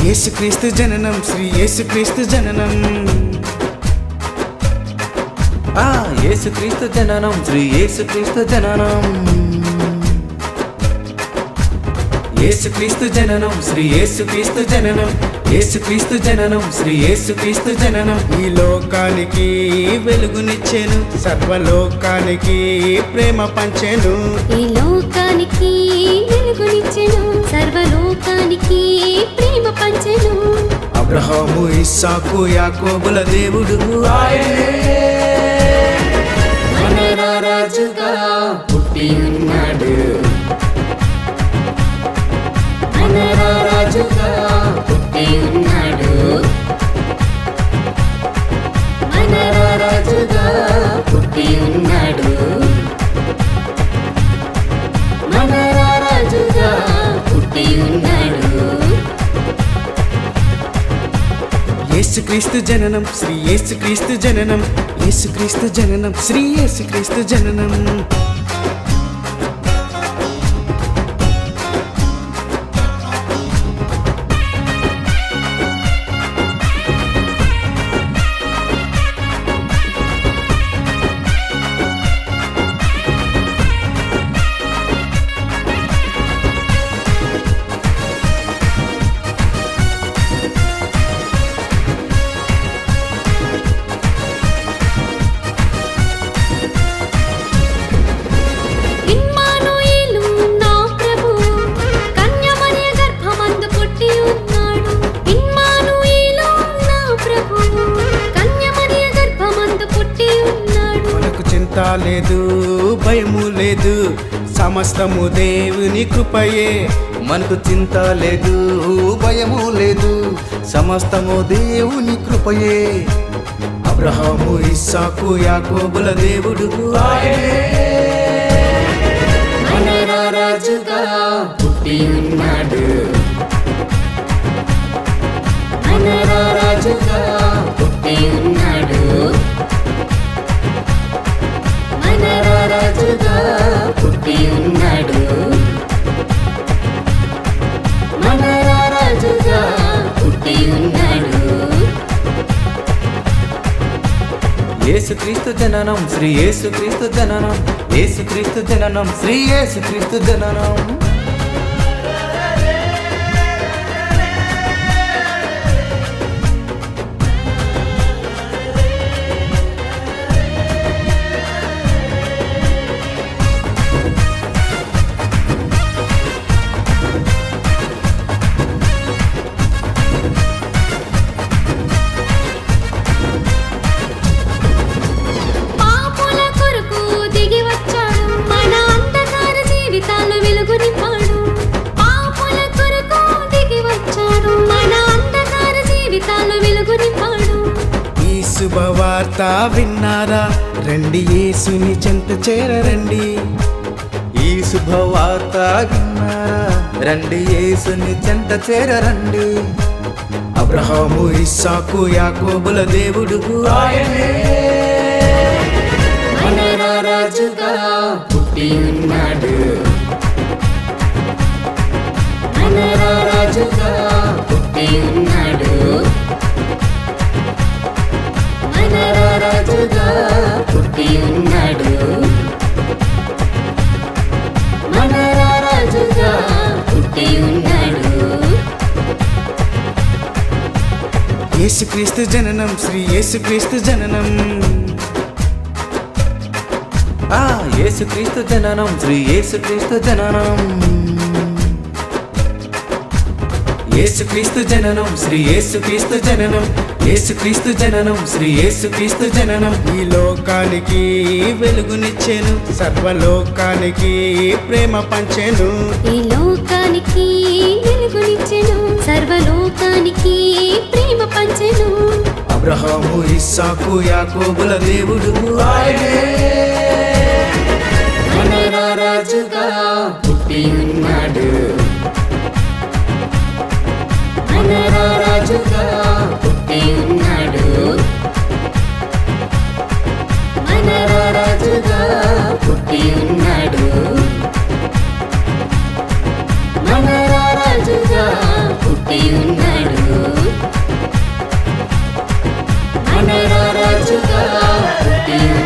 యేసుక్రీస్తు జననం శ్రీ యేసుక్రీస్తు జననం యేసుక్రీస్తు జననం శ్రీ యేసుక్రీస్తు జననం యేసుక్రీస్తు జననం శ్రీ యేసుక్రీస్తు జననం యేసుక్రీస్తు జననం శ్రీ యేసుక్రీస్తు జననం ఈ లోకానికి వెలుగునిచ్చెను సర్వలోకానికి ప్రేమ పంచెను ఈ లోకానికి వెలుగునిచ్చెను సర్వలోకానికి ప్రేమ పంచెను అబ్రహాము ఇస్సాకు యాకోబుల దేవుడు ఆయనే మన రాజుగా పుట్టి ఉన్నాడు మన రాజుగా పుట్టి ఉన్నాడు మన రాజుగా పుట్టి ఉన్నాడు మన రాజుగా పుట్టి ఉన్నాడు యేసుక్రీస్తు జననం శ్రీ యేసుక్రీస్తు జననం యేసుక్రీస్తు జననం శ్రీ యేసుక్రీస్తు జననం లేదు భయము లేదు సమస్తము దేవుని కృపయే మనకు చింత లేదు భయము లేదు సమస్తము దేవుని కృపయే అబ్రహాము ఇస్సాకు యాకోబుల దేవుడు ఆయనే మన రాజుగా పుట్టి ఉన్నాడు మన రాజుగా పుట్టి ఉన్నాడు మన రాజుగా పుట్టి ఉన్నాడు మన రాజుగా పుట్టి ఉన్నాడు యేసుక్రీస్తు జననం శ్రీ యేసుక్రీస్తు జననం యేసుక్రీస్తు జననం శ్రీ యేసుక్రీస్తు జననం శుభవార్త విన్నారా రండి యేసుని చెంత చేరండి ఈ శుభవార్త విన్నారా రండి యేసుని చెంత చేరండి అబ్రహాము ఇస్సాకు యాకోబుల దేవుడు ఆయనే మన రాజుగా పుట్టి ఉన్నాడు మన రాజుగా పుట్టి ఉన్నాడు మన రాజుగా పుట్టి ఉన్నాడు మన రాజుగా పుట్టి ఉన్నాడు యేసుక్రీస్తు జననం శ్రీ యేసుక్రీస్తు జననం యేసుక్రీస్తు జననం శ్రీ యేసుక్రీస్తు జననం యేసుక్రీస్తు జననం శ్రీ యేసుక్రీస్తు జననం యేసుక్రీస్తు జననం శ్రీ యేసుక్రీస్తు జననం ఈ లోకానికి వెలుగునిచ్చెను సర్వలోకానికి ప్రేమ పంచెను ఈ లోకానికి వెలుగునిచ్చెను సర్వలోకానికి ప్రేమ పంచెను అబ్రహాము ఇస్సాకు యాకోబుల దేవుడు ఆయనే మన రాజుగా పుట్టి ఉన్నాడు మన రాజుగా పుట్టి ఉన్నాడు మన రాజుగా పుట్టి ఉన్నాడు మన రాజుగా పుట్టి ఉన్నాడు హ్యాపీ